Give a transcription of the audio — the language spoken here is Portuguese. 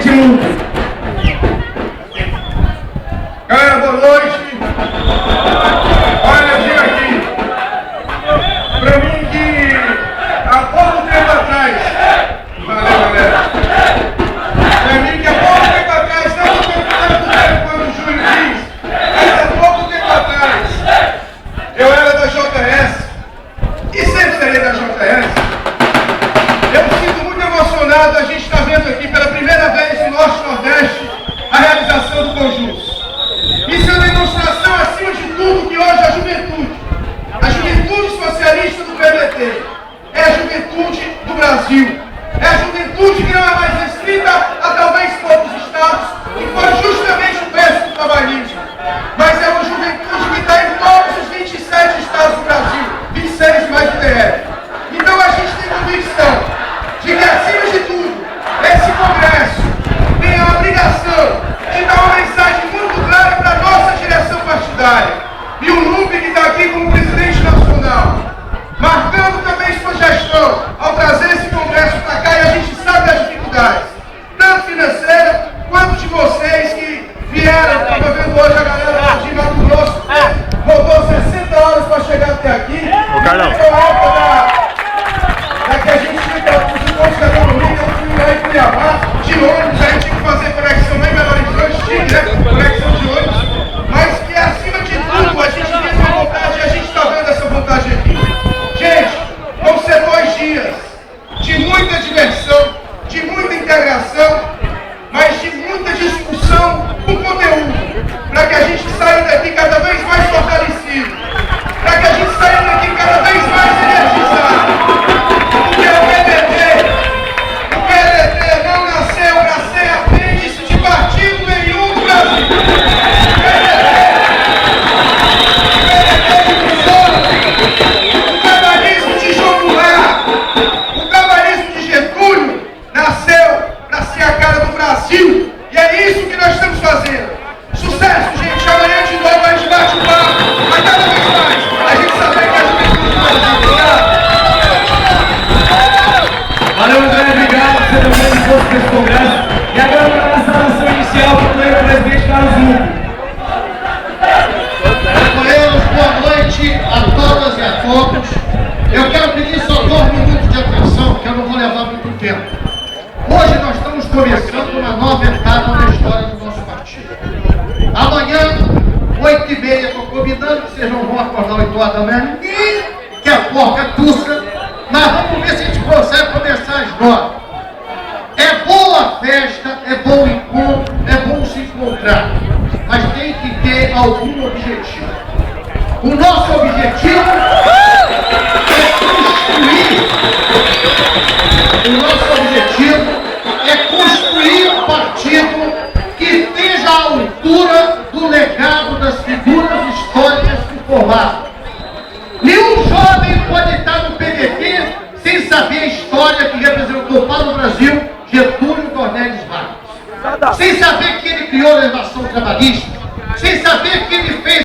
desse mundo. Galera, boa noite. Olha, eu digo aqui, pra mim que há pouco tempo atrás, valeu galera, pra mim que há pouco tempo atrás, não tanto tempo quando o Júlio diz, mas há pouco tempo atrás, eu era da JS, e sempre serei da JS. Eu sinto muito emocionado, a gente está vendo aqui pela primeira vez no Norte-Nordeste a realização do Conjunto. Isso é uma demonstração, acima de tudo, que hoje a juventude socialista do PDT, é a juventude do Brasil. É a juventude que não é mais restrita a talvez poucos estados, que foi justamente o preço do trabalhismo. Mas é uma juventude que está em todos os 27 estados do Brasil, 26 mais o DF. Então a gente tem convicção de que, acima de tudo, esse Congresso tem a obrigação de dar uma mensagem muito clara para a nossa direção partidária. E o Lupe, que está aqui como presidente nacional, marcando também sua gestão ao trazer esse Congresso para cá, e a gente sabe das dificuldades, tanto financeira quanto de vocês que vieram. Estava vendo hoje a galera de Mato Grosso, rodou 60 horas para chegar até aqui. Que a gente fica os encontros da economia, eu fui lá em Cuiabá, de ônibus, aí tinha que fazer conexão lá em Belo Horizonte, tinha, né? Conexão de ônibus, mas que acima de tudo a gente tem essa vontade, e a gente está vendo essa vontade aqui. Gente, vão ser 2 dias de muita diversão, de muita integração, mas de muita discussão com conteúdo, para que a gente saia daqui cada vez mais fortalecido, para que a gente saia daqui cada vez mais energizado. Porque o PDT não nasceu para ser apêndice de partido nenhum do Brasil. O trabalhismo de João Goulart, o trabalhismo de Getúlio, nasceu para ser a cara do Brasil. E é isso que nós estamos fazendo. Sucesso, gente. Amanhã de novo a gente bate o papo, mas cada vez mais a gente sabe que a juventude do Brasil. Valeu, André, obrigado por ser também disposto para esse congresso. E agora, para a saudação inicial, o presidente Carlos Lupe. Companheiros, boa noite a todas e a todos. Eu quero pedir só 2 minutos de atenção, que eu não vou levar muito tempo. Hoje nós estamos começando uma nova etapa na história do nosso partido. Amanhã, 8h30, estou combinando que vocês não vão acordar 8 horas da manhã, nem que a porca tussa, mas vamos ver se a gente consegue começar às 9. É boa a festa, é bom o encontro, é bom se encontrar, mas tem que ter algum objetivo. O nosso objetivo é construir um partido que esteja à altura do legado das figuras históricas que formaram. Nenhum jovem pode estar no PDT sem saber a história que representou para o Brasil Getúlio Dornelles Vargas. Sem saber que ele criou a legislação trabalhista,